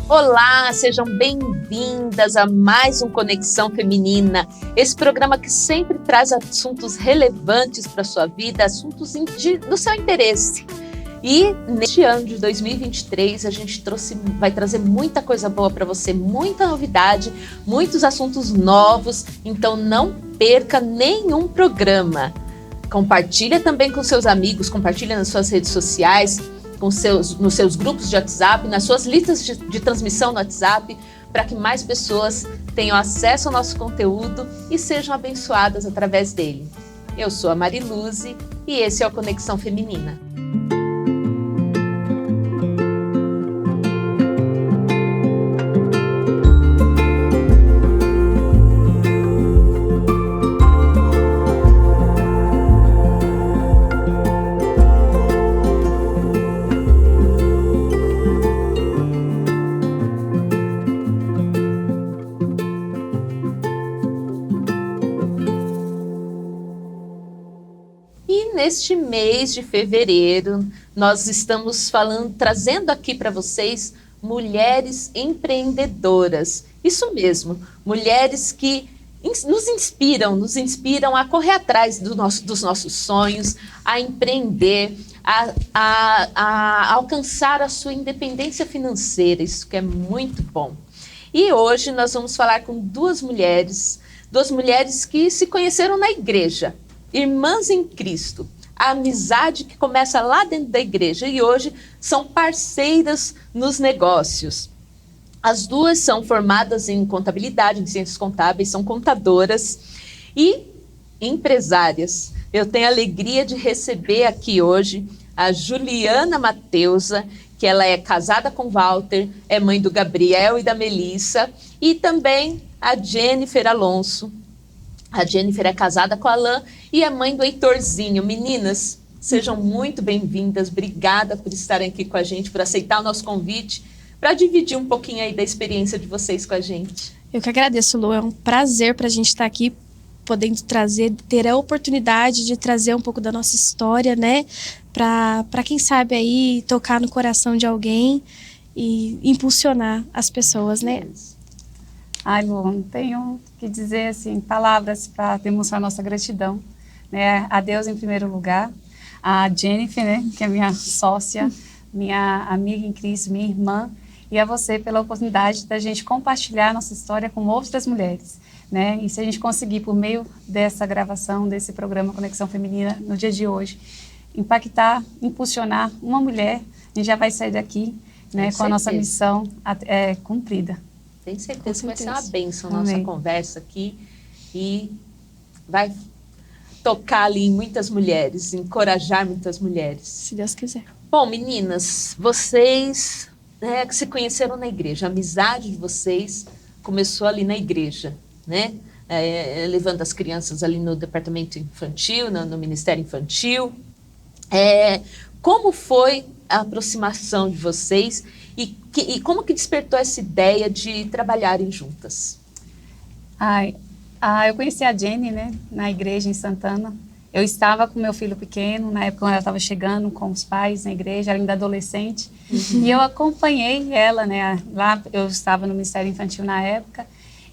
Olá, sejam bem-vindas a mais um Conexão Feminina, esse programa que sempre traz assuntos relevantes para a sua vida, assuntos do seu interesse. E neste ano de 2023 a gente vai trazer muita coisa boa para você, muita novidade, muitos assuntos novos, então não perca nenhum programa. Compartilha também com seus amigos, compartilha nas suas redes sociais, nos seus grupos de WhatsApp, nas suas listas de transmissão no WhatsApp, para que mais pessoas tenham acesso ao nosso conteúdo e sejam abençoadas através dele. Eu sou a Mariluze e esse é o Conexão Feminina. Neste mês de fevereiro, nós estamos trazendo aqui para vocês mulheres empreendedoras. Isso mesmo, mulheres que nos inspiram a correr atrás dos nossos sonhos, a empreender, a alcançar a sua independência financeira. Isso que é muito bom. E hoje nós vamos falar com duas mulheres que se conheceram na igreja. Irmãs em Cristo, a amizade que começa lá dentro da igreja e hoje são parceiras nos negócios. As duas são formadas em contabilidade, em ciências contábeis, são contadoras e empresárias. Eu tenho a alegria de receber aqui hoje a Juliana Mateusa, que ela é casada com Walter, é mãe do Gabriel e da Melissa, e também a Jennifer Alonso. A Jennifer é casada com a Alain e é mãe do Heitorzinho. Meninas, sejam muito bem-vindas. Obrigada por estarem aqui com a gente, por aceitar o nosso convite, para dividir um pouquinho aí da experiência de vocês com a gente. Eu que agradeço, Lu. É um prazer para a gente estar aqui, podendo ter a oportunidade de trazer um pouco da nossa história, né? Para quem sabe aí, tocar no coração de alguém e impulsionar as pessoas, né? Ai, Lu, não tenho que dizer assim, palavras para demonstrar nossa gratidão, né? A Deus em primeiro lugar, a Jennifer, né, que é minha sócia, minha amiga em Cristo, minha irmã, e a você pela oportunidade da gente compartilhar nossa história com outras mulheres, né? E se a gente conseguir, por meio dessa gravação, desse programa Conexão Feminina, no dia de hoje, impactar, impulsionar uma mulher, a gente já vai sair daqui, né, com a nossa missão cumprida. Tenho certeza que vai ser uma bênção a nossa conversa aqui e vai tocar ali em muitas mulheres, encorajar muitas mulheres. Se Deus quiser. Bom, meninas, vocês que se conheceram na igreja, a amizade de vocês começou ali na igreja, né? Levando as crianças ali no departamento infantil, no Ministério Infantil. Como foi a aproximação de vocês e como que despertou essa ideia de trabalharem juntas? Eu conheci a Jenny, né, na igreja em Santana. Eu estava com meu filho pequeno, na época ela estava chegando com os pais na igreja, ela ainda adolescente, e eu acompanhei ela, né, lá eu estava no Ministério Infantil na época,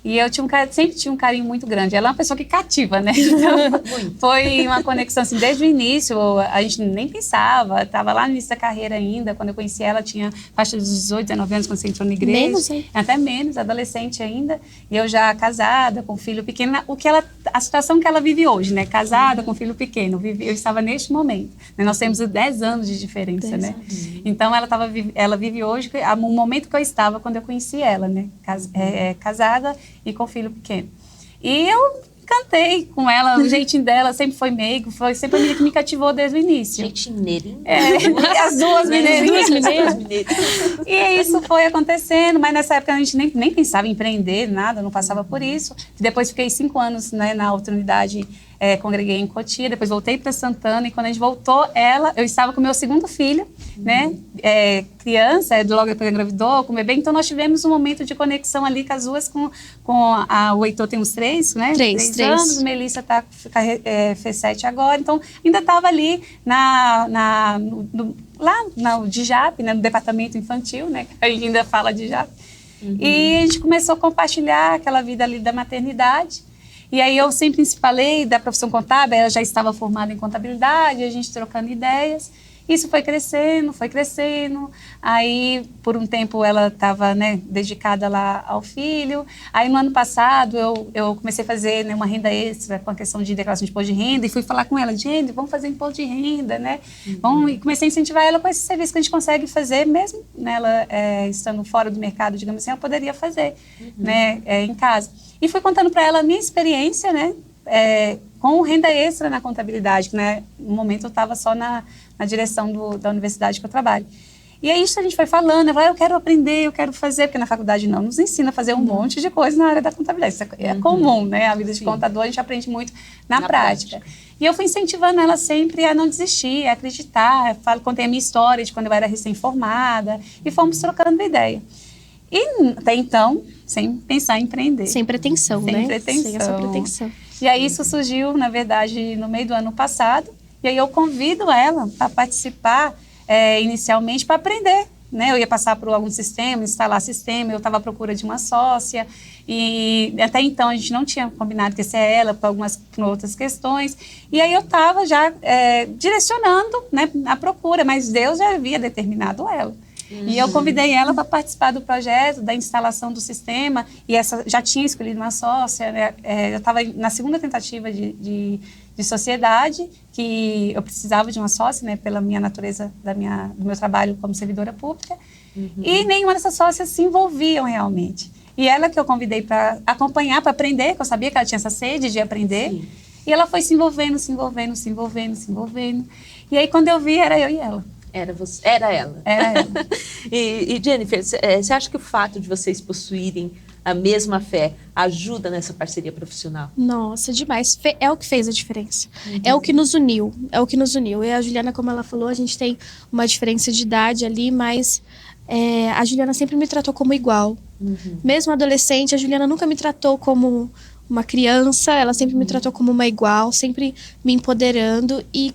e eu sempre tinha um carinho muito grande. Ela é uma pessoa que cativa, né? Então, foi uma conexão, assim, desde o início, a gente nem pensava, estava lá no início da carreira ainda, quando eu conheci ela, tinha faixa dos 18, 19 anos, quando você entrou na igreja. Menos, hein? Até menos, adolescente ainda, e eu já casada, com filho pequeno, a situação que ela vive hoje, né? Casada, com filho pequeno, eu estava neste momento. Né? Nós temos 10 anos de diferença, né? Então, ela vive hoje, o momento que eu estava quando eu conheci ela, né? Casada e com filho pequeno. E eu cantei com ela, o jeitinho dela sempre foi meigo, foi sempre a menina que me cativou desde o início. Jeitinho mineirinho. As duas mineirinhas. E isso foi acontecendo, mas nessa época a gente nem pensava em empreender, nada, não passava por isso. Depois fiquei 5 anos, né, na outra unidade, congreguei em Cotia, depois voltei para Santana, e quando a gente voltou, eu estava com meu segundo filho, né, criança, logo depois engravidou, com o bebê, então nós tivemos um momento de conexão ali com as duas, o Heitor tem uns 3, né? 3 anos, a Melissa fez 7 agora, então ainda estava ali lá no DJAP, né, no departamento infantil, né, a gente ainda fala DJAP. E a gente começou a compartilhar aquela vida ali da maternidade. E aí eu sempre falei da profissão contábil, ela já estava formada em contabilidade, a gente trocando ideias. Isso foi crescendo, foi crescendo. Aí, por um tempo, ela estava, né, dedicada lá ao filho. Aí, no ano passado, eu comecei a fazer, né, uma renda extra com a questão de declaração de imposto de renda e fui falar com ela, gente, vamos fazer imposto de renda, né? E comecei a incentivar ela com esse serviço que a gente consegue fazer, mesmo né, ela estando fora do mercado, digamos assim, ela poderia fazer, né, em casa. E fui contando para ela a minha experiência, né, com renda extra na contabilidade, que né, no momento eu estava só na direção da universidade que eu trabalho. E aí isso a gente foi falando, eu falei, eu quero aprender, eu quero fazer, porque na faculdade não nos ensina a fazer um monte de coisa na área da contabilidade. Isso é comum, né? A vida de contador a gente aprende muito na prática. E eu fui incentivando ela sempre a não desistir, a acreditar. Contei a minha história de quando eu era recém-formada e fomos trocando ideia. E até então, sem pensar em empreender. Sem pretensão, né? Sem pretensão. Sem essa pretensão. E aí isso surgiu, na verdade, no meio do ano passado. E aí eu convido ela para participar inicialmente para aprender. Né? Eu ia passar por algum sistema, instalar sistema, eu estava à procura de uma sócia. E até então a gente não tinha combinado que ia ser ela por outras questões. E aí eu estava já direcionando, né, a procura, mas Deus já havia determinado ela. E eu convidei ela para participar do projeto, da instalação do sistema, e essa já tinha escolhido uma sócia, né? Eu estava na segunda tentativa de sociedade, que eu precisava de uma sócia, né, pela minha natureza do meu trabalho como servidora pública, e nenhuma dessas sócias se envolviam realmente. E ela que eu convidei para acompanhar, para aprender, que eu sabia que ela tinha essa sede de aprender, Sim. E ela foi se envolvendo. E aí quando eu vi, era eu e ela. Era ela. Era ela. E Jennifer, você acha que o fato de vocês possuírem a mesma fé ajuda nessa parceria profissional? Nossa, demais. É o que fez a diferença. É o que nos uniu. E a Juliana, como ela falou, a gente tem uma diferença de idade ali, mas a Juliana sempre me tratou como igual. Mesmo adolescente, a Juliana nunca me tratou como uma criança, ela sempre me tratou como uma igual, sempre me empoderando. E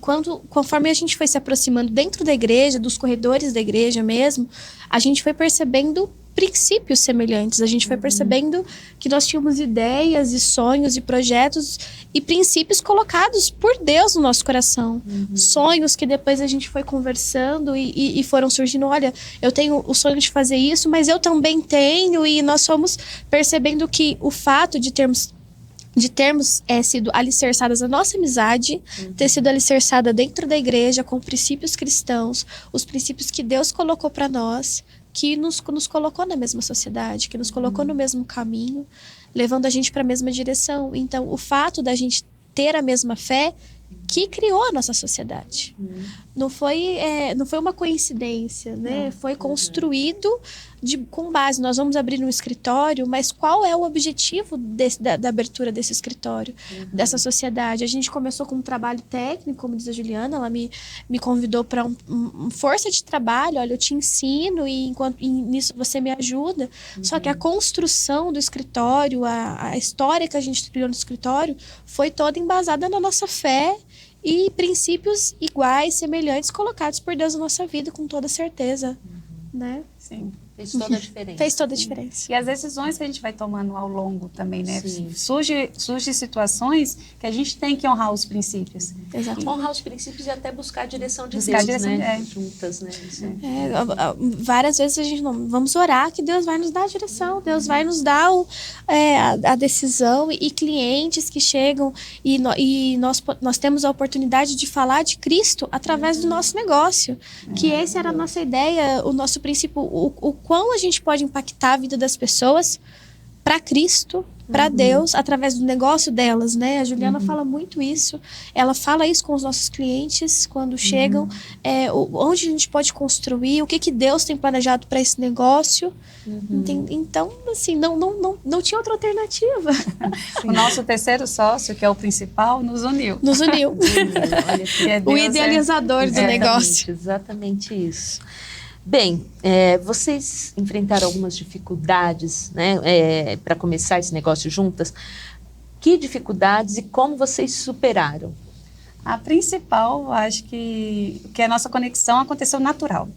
conforme a gente foi se aproximando dentro da igreja, dos corredores da igreja mesmo, a gente foi percebendo princípios semelhantes. A gente foi percebendo que nós tínhamos ideias e sonhos e projetos e princípios colocados por Deus no nosso coração. Sonhos que depois a gente foi conversando e foram surgindo. Olha, eu tenho o sonho de fazer isso, mas eu também tenho. E nós fomos percebendo que o fato de termos sido alicerçadas a nossa amizade, ter sido alicerçada dentro da igreja com princípios cristãos, os princípios que Deus colocou para nós, que nos colocou na mesma sociedade, que nos colocou no mesmo caminho, levando a gente para a mesma direção. Então, o fato da gente ter a mesma fé que criou a nossa sociedade. Não foi uma coincidência, né? Foi construído com base. Nós vamos abrir um escritório, mas qual é o objetivo da abertura desse escritório, dessa sociedade? A gente começou com um trabalho técnico, como diz a Juliana, ela me convidou para força de trabalho. Olha, eu te ensino e nisso você me ajuda. Só que a construção do escritório, a história que a gente criou no escritório foi toda embasada na nossa fé e princípios iguais, semelhantes, colocados por Deus na nossa vida, com toda certeza, né? Sim. Fez toda a diferença. Fez toda a diferença. E as decisões que a gente vai tomando ao longo também, né? Surge situações que a gente tem que honrar os princípios. Exato. Honrar os princípios e até buscar a direção de Deus, né? Juntas, né? Várias vezes a gente vamos orar que Deus vai nos dar a direção, Deus vai nos dar a decisão e clientes que chegam e nós temos a oportunidade de falar de Cristo através do nosso negócio, que essa era a nossa ideia, o nosso princípio, o quão a gente pode impactar a vida das pessoas para Cristo, para Deus, através do negócio delas, né? A Juliana fala muito isso. Ela fala isso com os nossos clientes quando chegam, onde a gente pode construir, o que Deus tem planejado para esse negócio. Então, assim, não tinha outra alternativa. O nosso terceiro sócio, que é o principal, nos uniu. Olha, o idealizador do negócio. Exatamente isso. Bem, vocês enfrentaram algumas dificuldades, né, para começar esse negócio juntas. Que dificuldades e como vocês superaram? A principal, acho que a nossa conexão aconteceu natural.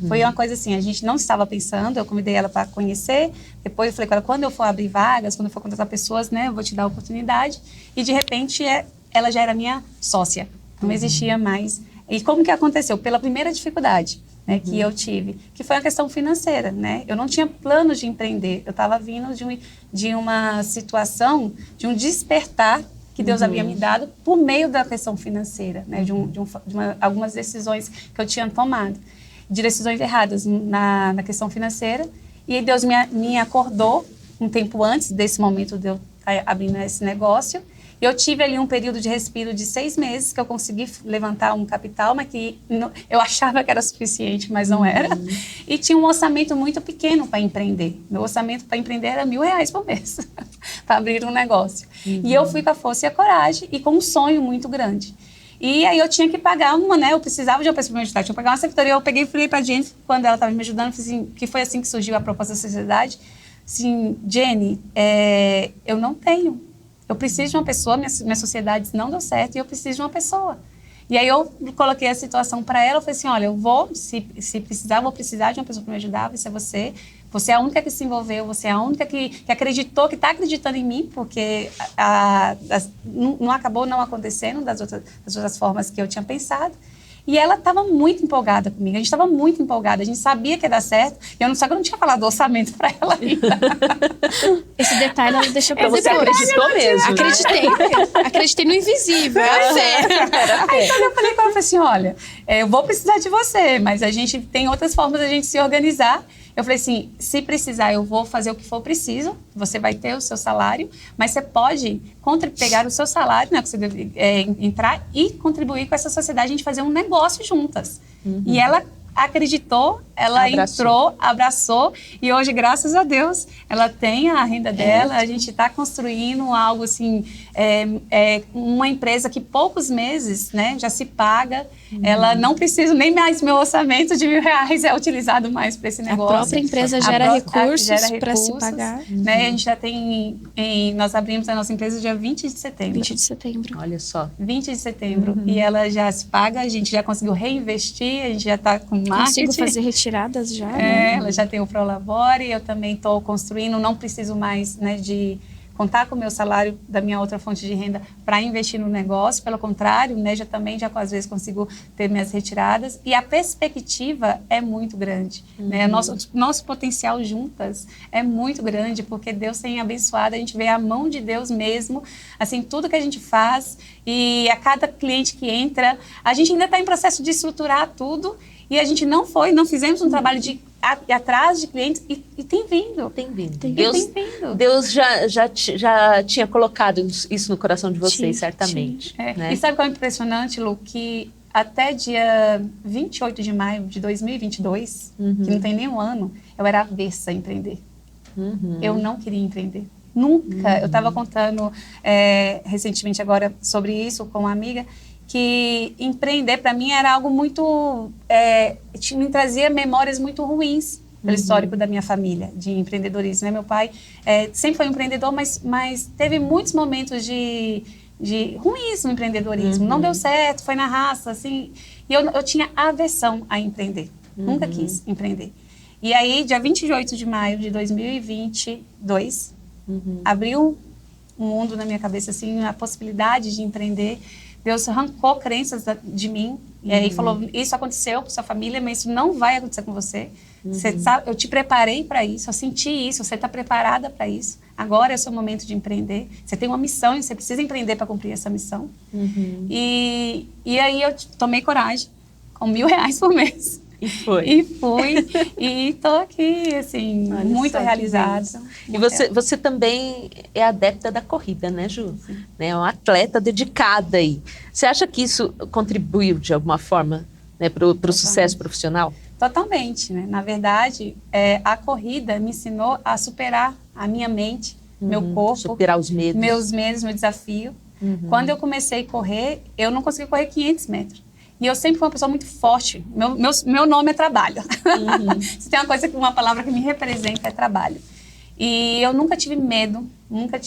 Foi uma coisa assim, a gente não estava pensando, eu convidei ela para conhecer, depois eu falei com ela, quando eu for abrir vagas, quando eu for contratar pessoas, né, eu vou te dar a oportunidade, e de repente ela já era minha sócia, não existia mais. E como que aconteceu? Pela primeira dificuldade, né, que eu tive, que foi a questão financeira, né, eu não tinha planos de empreender, eu estava vindo de uma situação, de um despertar que Deus havia me dado por meio da questão financeira, né, algumas decisões que eu tinha tomado, de decisões erradas na questão financeira, e aí Deus me acordou um tempo antes desse momento de eu estar abrindo esse negócio. Eu tive ali um período de respiro de 6 meses, que eu consegui levantar um capital, mas que eu achava que era suficiente, mas não era. E tinha um orçamento muito pequeno para empreender. Meu orçamento para empreender era R$1.000 por mês, para abrir um negócio. E eu fui com a força e a coragem, e com um sonho muito grande. E aí eu tinha que pagar eu precisava de uma pessoa para me ajudar, tinha que pagar uma secretaria. Eu peguei e falei para a Jenny, quando ela estava me ajudando, assim, que foi assim que surgiu a proposta da sociedade, assim, Jenny, eu não tenho. Eu preciso de uma pessoa, minha sociedade não deu certo, e eu preciso de uma pessoa. E aí eu coloquei a situação para ela, eu falei assim, olha, eu vou, se precisar, vou precisar de uma pessoa para me ajudar, vai ser você. Você é a única que se envolveu, você é a única que acreditou, que está acreditando em mim, porque não acabou não acontecendo das outras formas que eu tinha pensado. E ela estava muito empolgada comigo, a gente estava muito empolgada, a gente sabia que ia dar certo, e só que eu não tinha falado do orçamento para ela ainda. Esse detalhe ela deixou para você acreditou mesmo, né? Acreditei no invisível, é fé. Aí então eu falei com ela, assim, olha, eu vou precisar de você, mas a gente tem outras formas de a gente se organizar. Eu falei assim, se precisar, eu vou fazer o que for preciso, você vai ter o seu salário, mas você pode pegar o seu salário, né, que você deve entrar e contribuir com essa sociedade, a gente fazer um negócio juntas. E ela acreditou, ela entrou, abraçou, e hoje, graças a Deus, ela tem a renda dela, a gente está construindo algo assim, uma empresa que poucos meses, né, já se paga, ela não precisa, nem mais meu orçamento de R$1.000 é utilizado mais para esse negócio. A própria empresa gera recursos para se pagar. Né, a gente já tem, nós abrimos a nossa empresa dia 20 de setembro. 20 de setembro. Olha só. 20 de setembro. E ela já se paga, a gente já conseguiu reinvestir, a gente já está com marketing. Consigo fazer retiradas já, né? Ela já tem o Prolabore, eu também estou construindo, não preciso mais, né, de contar com o meu salário da minha outra fonte de renda para investir no negócio, pelo contrário, né, já às vezes consigo ter minhas retiradas, e a perspectiva é muito grande, né, nosso potencial juntas é muito grande, porque Deus tem abençoado, a gente vê a mão de Deus mesmo, assim, tudo que a gente faz, e a cada cliente que entra, a gente ainda está em processo de estruturar tudo, e a gente não fizemos um trabalho de ir atrás de clientes, e tem vindo. Tem vindo. Deus já tinha colocado isso no coração de vocês, certamente. Né? E sabe qual é impressionante, Lu? Que até dia 28 de maio de 2022, que não tem nem um ano, eu era avessa a empreender. Eu não queria empreender. Nunca. Eu estava contando recentemente agora sobre isso com uma amiga, que empreender para mim era algo muito, me trazia memórias muito ruins pelo histórico da minha família de empreendedorismo, né? Meu pai sempre foi um empreendedor, mas teve muitos momentos de ruins no empreendedorismo, não deu certo, foi na raça, assim, e eu tinha aversão a empreender, nunca quis empreender. E aí, dia 28 de maio de 2022, abriu um mundo na minha cabeça, assim, a possibilidade de empreender. Deus arrancou crenças de mim e aí falou, isso aconteceu com sua família, mas isso não vai acontecer com você. Você sabe, eu te preparei para isso, eu senti isso, você está preparada para isso. Agora é o seu momento de empreender. Você tem uma missão e você precisa empreender para cumprir essa missão. E aí eu tomei coragem, com R$1.000 por mês. E foi. E estou aqui, assim, muito realizada. E você também é adepta da corrida, né, Ju? É uma atleta dedicada aí. Você acha que isso contribuiu de alguma forma, né, para o sucesso profissional? Totalmente, né? Na verdade, a corrida me ensinou a superar a minha mente, meu corpo. Superar os medos. Meus medos, meu desafio. Quando eu comecei a correr, eu não conseguia correr 500 metros. E eu sempre fui uma pessoa muito forte. Meu nome é trabalho. Se tem uma palavra que me representa, é trabalho. E eu nunca tive medo, nunca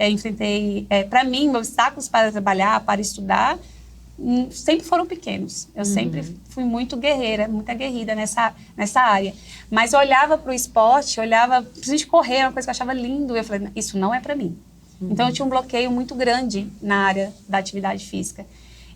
enfrentei... para mim, meus obstáculos para trabalhar, para estudar, sempre foram pequenos. Eu sempre fui muito guerreira, muito aguerrida nessa área. Mas eu olhava para o esporte, olhava, principalmente correr, uma coisa que eu achava lindo, e eu falei, isso não é para mim. Então eu tinha um bloqueio muito grande na área da atividade física.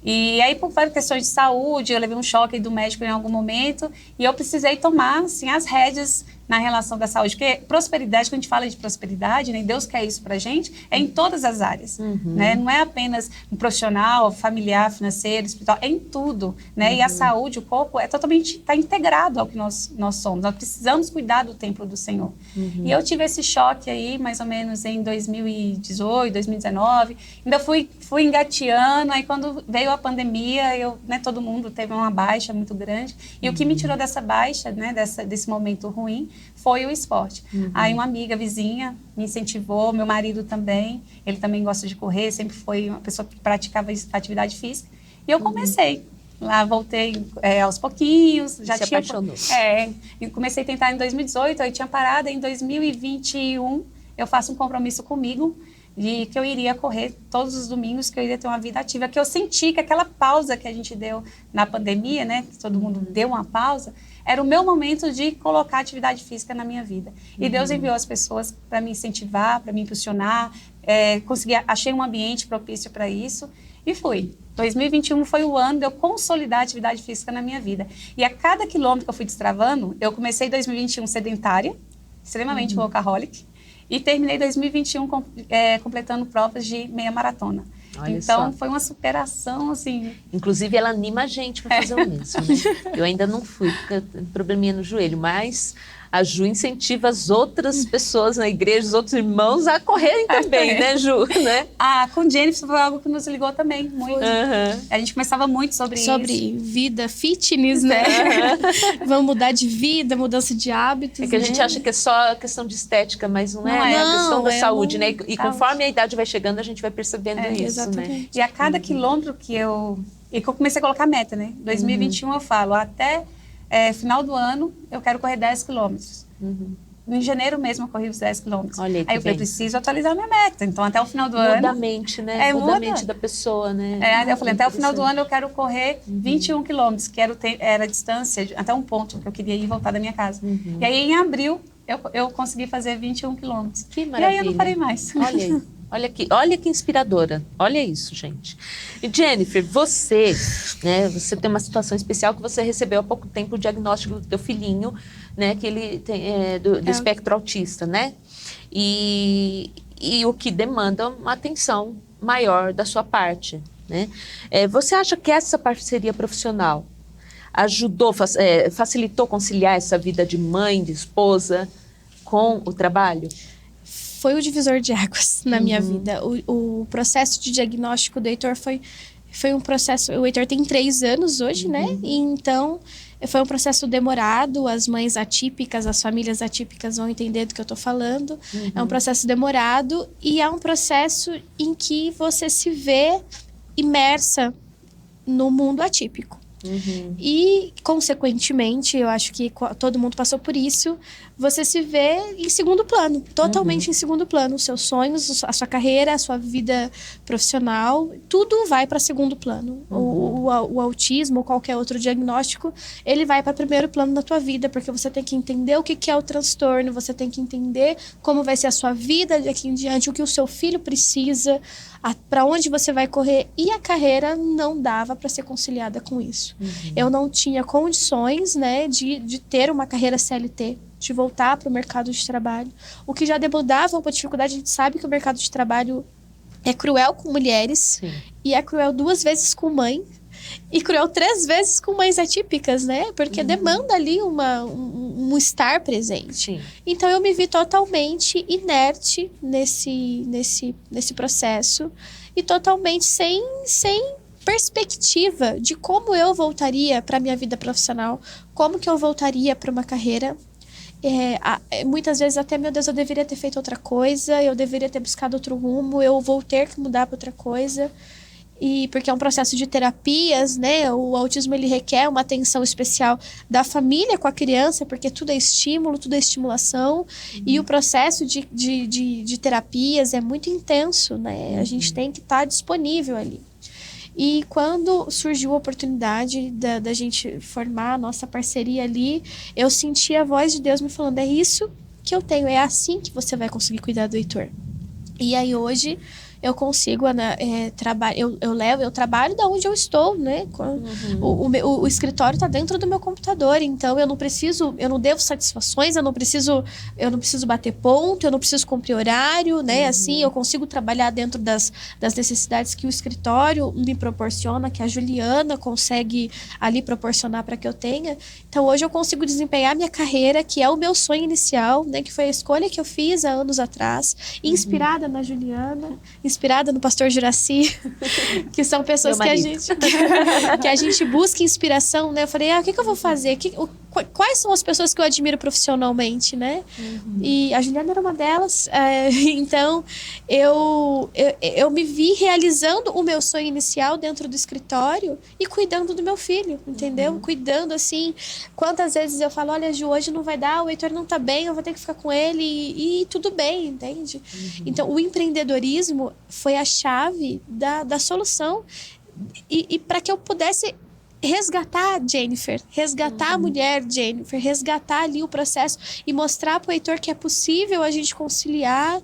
E aí, por várias questões de saúde, eu levei um choque do médico em algum momento e eu precisei tomar, assim, as rédeas na relação da saúde. Porque prosperidade, quando a gente fala de prosperidade, né, Deus quer isso pra gente, é em todas as áreas. Né? Não é apenas um profissional, familiar, financeiro, espiritual, é em tudo. Né? E a saúde, o corpo, está integrado ao que nós somos. Nós precisamos cuidar do templo do Senhor. E eu tive esse choque aí, mais ou menos em 2018, 2019. Ainda fui engateando, aí quando veio a pandemia, todo mundo teve uma baixa muito grande. E o que me tirou dessa baixa, né, desse momento ruim, foi o esporte. Aí uma amiga vizinha me incentivou, meu marido também, ele também gosta de correr, sempre foi uma pessoa que praticava atividade física. E eu comecei. Lá voltei aos pouquinhos. Já se apaixonou. E comecei a tentar em 2018, aí tinha parado. Em 2021, eu faço um compromisso comigo de que eu iria correr todos os domingos, que eu iria ter uma vida ativa, que eu senti que aquela pausa que a gente deu na pandemia, né, que todo mundo deu uma pausa, era o meu momento de colocar atividade física na minha vida. E Deus enviou as pessoas para me incentivar, para me impulsionar, achei um ambiente propício para isso e fui. 2021 foi o ano de eu consolidar a atividade física na minha vida. E a cada quilômetro que eu fui destravando, eu comecei 2021 sedentária, extremamente workaholic, e terminei 2021 completando provas de meia maratona. Olha então, só. foi uma superação, assim... Inclusive, ela anima a gente para fazer o mesmo, né? Eu ainda não fui, porque eu tenho probleminha no joelho, mas a Ju incentiva as outras pessoas na igreja, os outros irmãos a correrem também, né, Ju? Né? Com Jennifer foi algo que nos ligou também, muito. A gente conversava muito sobre isso. Sobre vida, fitness, né? Vamos mudar de vida, mudança de hábitos, É que a gente acha que é só questão de estética, mas não é, Não é. a questão da Não, saúde, né? E saúde. conforme a idade vai chegando, a gente vai percebendo isso, exatamente. né? E a cada quilômetro que eu comecei a colocar meta, né? 2021 eu falo, até final do ano eu quero correr 10 quilômetros. Em janeiro mesmo eu corri os 10 quilômetros. Olha aí eu falei, preciso atualizar minha meta. Então até o final do ano... Muda a mente, né? Muda a mente da pessoa, né? Eu falei, até o final do ano eu quero correr 21 quilômetros, que era a distância, até um ponto que eu queria ir e voltar da minha casa. E aí em abril eu consegui fazer 21 quilômetros. Que maravilha. E aí eu não parei mais. Olha aí. Olha que inspiradora. Olha isso, gente. E Jennifer, você tem uma situação especial que você recebeu há pouco tempo o diagnóstico do teu filhinho, né? Que ele tem do espectro autista, né? E o que demanda uma atenção maior da sua parte, né? Você acha que essa parceria profissional ajudou, facilitou conciliar essa vida de mãe, de esposa com o trabalho? Foi o divisor de águas na minha vida. O processo de diagnóstico do Heitor foi um processo... O Heitor tem 3 anos hoje, né? E então, foi um processo demorado. As mães atípicas, as famílias atípicas vão entender do que eu tô falando. É um processo demorado e é um processo em que você se vê imersa no mundo atípico. E, consequentemente, eu acho que todo mundo passou por isso, você se vê em segundo plano, totalmente em segundo plano. Os seus sonhos, a sua carreira, a sua vida profissional, tudo vai para segundo plano. O autismo ou qualquer outro diagnóstico, ele vai para primeiro plano da tua vida, porque você tem que entender o que é o transtorno, você tem que entender como vai ser a sua vida daqui em diante, o que o seu filho precisa, para onde você vai correr. E a carreira não dava para ser conciliada com isso. Eu não tinha condições, né, de ter uma carreira CLT, de voltar para o mercado de trabalho. O que já demandava uma dificuldade, a gente sabe que o mercado de trabalho é cruel com mulheres, e é cruel 2 vezes com mãe, e cruel 3 vezes com mães atípicas, né? Porque demanda ali um estar presente. Então eu me vi totalmente inerte nesse processo e totalmente sem perspectiva de como eu voltaria para a minha vida profissional, como que eu voltaria para uma carreira. Muitas vezes até, meu Deus, eu deveria ter feito outra coisa, eu deveria ter buscado outro rumo, eu vou ter que mudar para outra coisa. E porque é um processo de terapias, né? O autismo, ele requer uma atenção especial da família com a criança, porque tudo é estímulo, tudo é estimulação. E o processo de terapias é muito intenso, né? A gente tem que estar disponível ali. E quando surgiu a oportunidade da gente formar a nossa parceria ali, eu senti a voz de Deus me falando, é isso que eu tenho, é assim que você vai conseguir cuidar do Heitor. E aí hoje eu consigo eu trabalho da onde eu estou, né? O escritório está dentro do meu computador, então eu não devo satisfações, eu não preciso bater ponto, eu não preciso cumprir horário, né? Assim, eu consigo trabalhar dentro das necessidades que o escritório me proporciona, que a Juliana consegue ali proporcionar para que eu tenha. Então hoje eu consigo desempenhar minha carreira, que é o meu sonho inicial, né? Que foi a escolha que eu fiz há anos atrás, inspirada na Juliana, inspirada no pastor Juraci, que são pessoas que a gente busca inspiração, né? Eu falei, o que eu vou fazer? Quais são as pessoas que eu admiro profissionalmente, né? E a Juliana era uma delas. Então, eu me vi realizando o meu sonho inicial dentro do escritório e cuidando do meu filho, entendeu? Cuidando, assim, quantas vezes eu falo, olha, Ju, hoje não vai dar, o Heitor não tá bem, eu vou ter que ficar com ele e tudo bem, entende? Então, o empreendedorismo foi a chave da solução e para que eu pudesse resgatar a Jennifer, resgatar a mulher Jennifer, resgatar ali o processo e mostrar para o Heitor que é possível a gente conciliar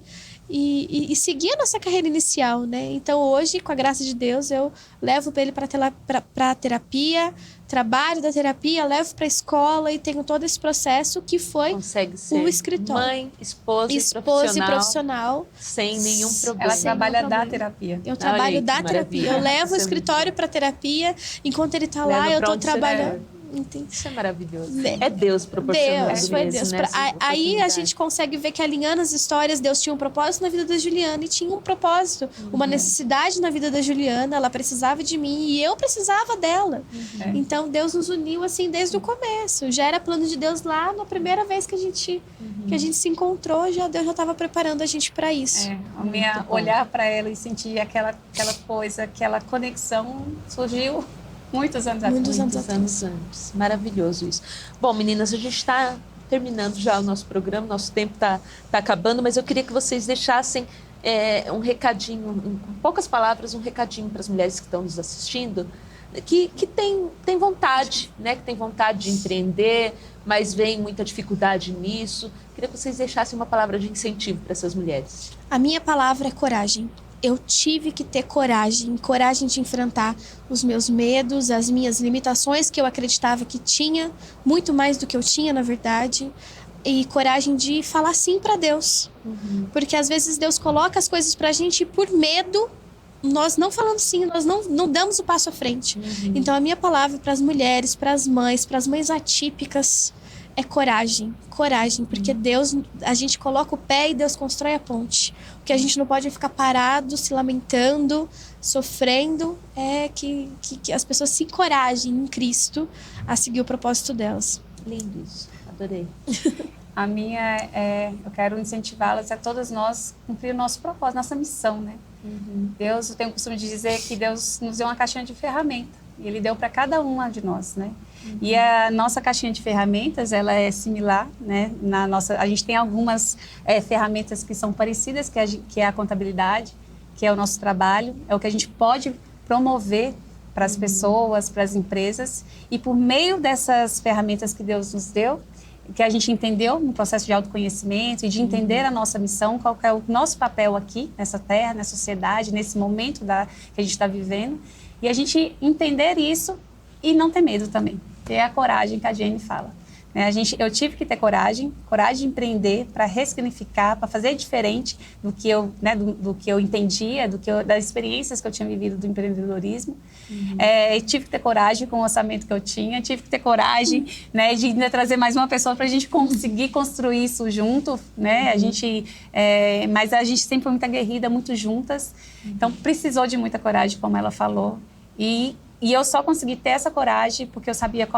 e seguir a nossa carreira inicial, né? Então hoje, com a graça de Deus, eu levo ele para terapia, trabalho da terapia, levo para a escola e tenho todo esse processo que foi o escritório. Mãe, esposa e profissional sem nenhum problema. Ela trabalha da terapia. Eu trabalho da terapia. Eu levo o escritório para terapia, enquanto ele está lá, eu estou trabalhando. Isso é maravilhoso. É Deus proporcionando Deus, foi Deus. Né, aí a gente consegue ver que, alinhando as histórias, Deus tinha um propósito na vida da Juliana e tinha um propósito, uma necessidade na vida da Juliana. Ela precisava de mim e eu precisava dela. Então Deus nos uniu assim desde o começo. Já era plano de Deus lá na primeira vez que a gente se encontrou. Deus já estava preparando a gente para isso. Olhar para ela e sentir aquela coisa, aquela conexão surgiu muitos anos antes. Maravilhoso isso. Bom, meninas, a gente está terminando já o nosso programa, nosso tempo está acabando, mas eu queria que vocês deixassem um recadinho, em poucas palavras, um recadinho para as mulheres que estão nos assistindo, que tem vontade, né? Que tem vontade de empreender, mas vem muita dificuldade nisso. Queria que vocês deixassem uma palavra de incentivo para essas mulheres. A minha palavra é coragem. Eu tive que ter coragem de enfrentar os meus medos, as minhas limitações que eu acreditava que tinha, muito mais do que eu tinha, na verdade, e coragem de falar sim para Deus. Porque às vezes Deus coloca as coisas pra gente e por medo nós não falamos sim, nós não damos o passo à frente. Então a minha palavra para as mulheres, para as mães atípicas, é coragem, porque Deus, a gente coloca o pé e Deus constrói a ponte. O que a gente não pode ficar parado, se lamentando, sofrendo, é que as pessoas se encorajem em Cristo a seguir o propósito delas. Lindo isso, adorei. A minha eu quero incentivá-las a todas nós cumprir o nosso propósito, nossa missão, né? Deus, eu tenho o costume de dizer que Deus nos deu uma caixinha de ferramenta e Ele deu para cada uma de nós, né? E a nossa caixinha de ferramentas, ela é similar, né? A gente tem algumas ferramentas que são parecidas, que é a contabilidade, que é o nosso trabalho, é o que a gente pode promover para as pessoas, para as empresas, e por meio dessas ferramentas que Deus nos deu, que a gente entendeu no processo de autoconhecimento e de entender a nossa missão, qual é o nosso papel aqui nessa terra, na sociedade, nesse momento que a gente está vivendo, e a gente entender isso e não ter medo também, ter a coragem que a Jenny fala. Eu tive que ter coragem de empreender para ressignificar, para fazer diferente do que eu, do que eu entendia, das experiências que eu tinha vivido do empreendedorismo. Tive que ter coragem com o orçamento que eu tinha, tive que ter coragem de ainda trazer mais uma pessoa para a gente conseguir construir isso junto, né? Mas a gente sempre foi muito aguerrida, muito juntas, então precisou de muita coragem, como ela falou, e eu só consegui ter essa coragem porque eu sabia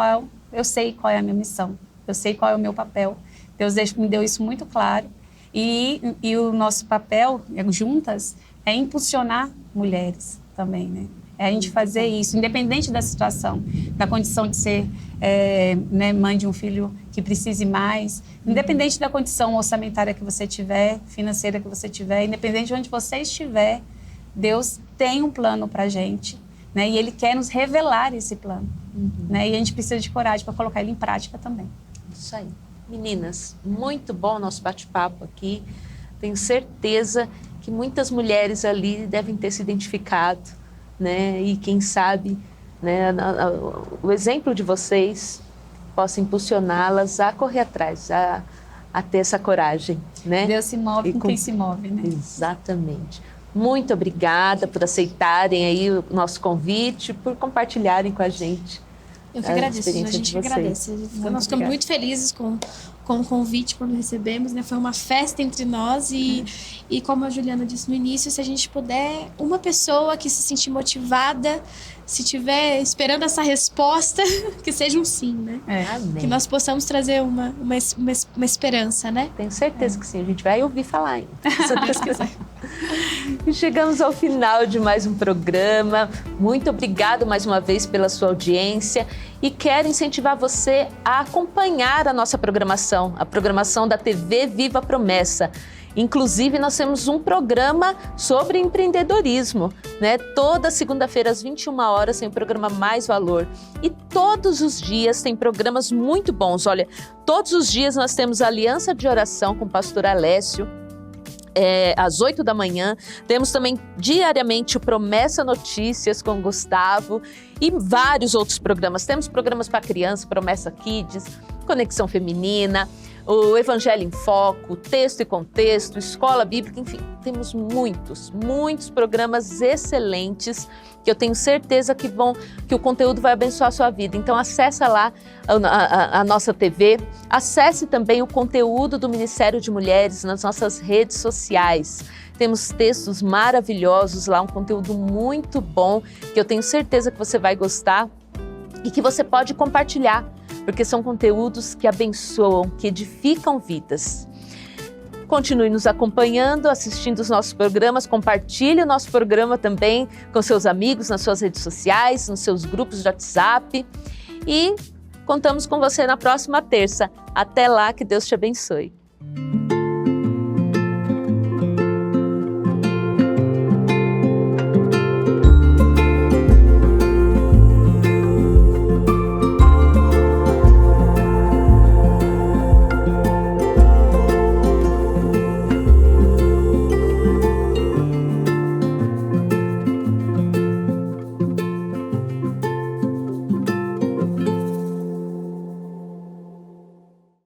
eu sei qual é a minha missão, eu sei qual é o meu papel. Deus me deu isso muito claro. E o nosso papel, juntas, é impulsionar mulheres também, né? É a gente fazer isso, independente da situação, da condição de ser mãe de um filho que precise mais, independente da condição orçamentária que você tiver, financeira que você tiver, independente de onde você estiver, Deus tem um plano pra gente. né? E Ele quer nos revelar esse plano, né? E a gente precisa de coragem para colocar ele em prática também. Isso aí. Meninas, muito bom o nosso bate-papo aqui. Tenho certeza que muitas mulheres ali devem ter se identificado, né? E quem sabe, né, o exemplo de vocês possa impulsioná-las a correr atrás, a ter essa coragem, né? Deus se move com quem se move, né? Exatamente. Muito obrigada por aceitarem aí o nosso convite, por compartilharem com a gente. Eu que agradeço, a gente que agradece. Nós ficamos muito felizes com o convite quando recebemos, né? Foi uma festa entre nós e como a Juliana disse no início, se a gente puder, uma pessoa que se sentir motivada, se estiver esperando essa resposta, que seja um sim, né? Amém. Que nós possamos trazer uma esperança, né? Tenho certeza que sim, a gente vai ouvir falar ainda. Se Deus quiser. E chegamos ao final de mais um programa. Muito obrigado mais uma vez pela sua audiência e quero incentivar você a acompanhar a nossa programação, a programação da TV Viva Promessa. Inclusive, nós temos um programa sobre empreendedorismo, né? Toda segunda-feira, às 21 horas, tem o programa Mais Valor. E todos os dias tem programas muito bons. Olha, todos os dias nós temos a Aliança de Oração com o pastor Alessio, às 8 da manhã. Temos também diariamente o Promessa Notícias com o Gustavo e vários outros programas. Temos programas para criança, Promessa Kids, Conexão Feminina, o Evangelho em Foco, Texto e Contexto, Escola Bíblica, enfim, temos muitos programas excelentes que eu tenho certeza que o conteúdo vai abençoar a sua vida. Então acessa lá a nossa TV, acesse também o conteúdo do Ministério de Mulheres nas nossas redes sociais. Temos textos maravilhosos lá, um conteúdo muito bom, que eu tenho certeza que você vai gostar e que você pode compartilhar, porque são conteúdos que abençoam, que edificam vidas. Continue nos acompanhando, assistindo os nossos programas, compartilhe o nosso programa também com seus amigos nas suas redes sociais, nos seus grupos de WhatsApp e contamos com você na próxima terça. Até lá, que Deus te abençoe.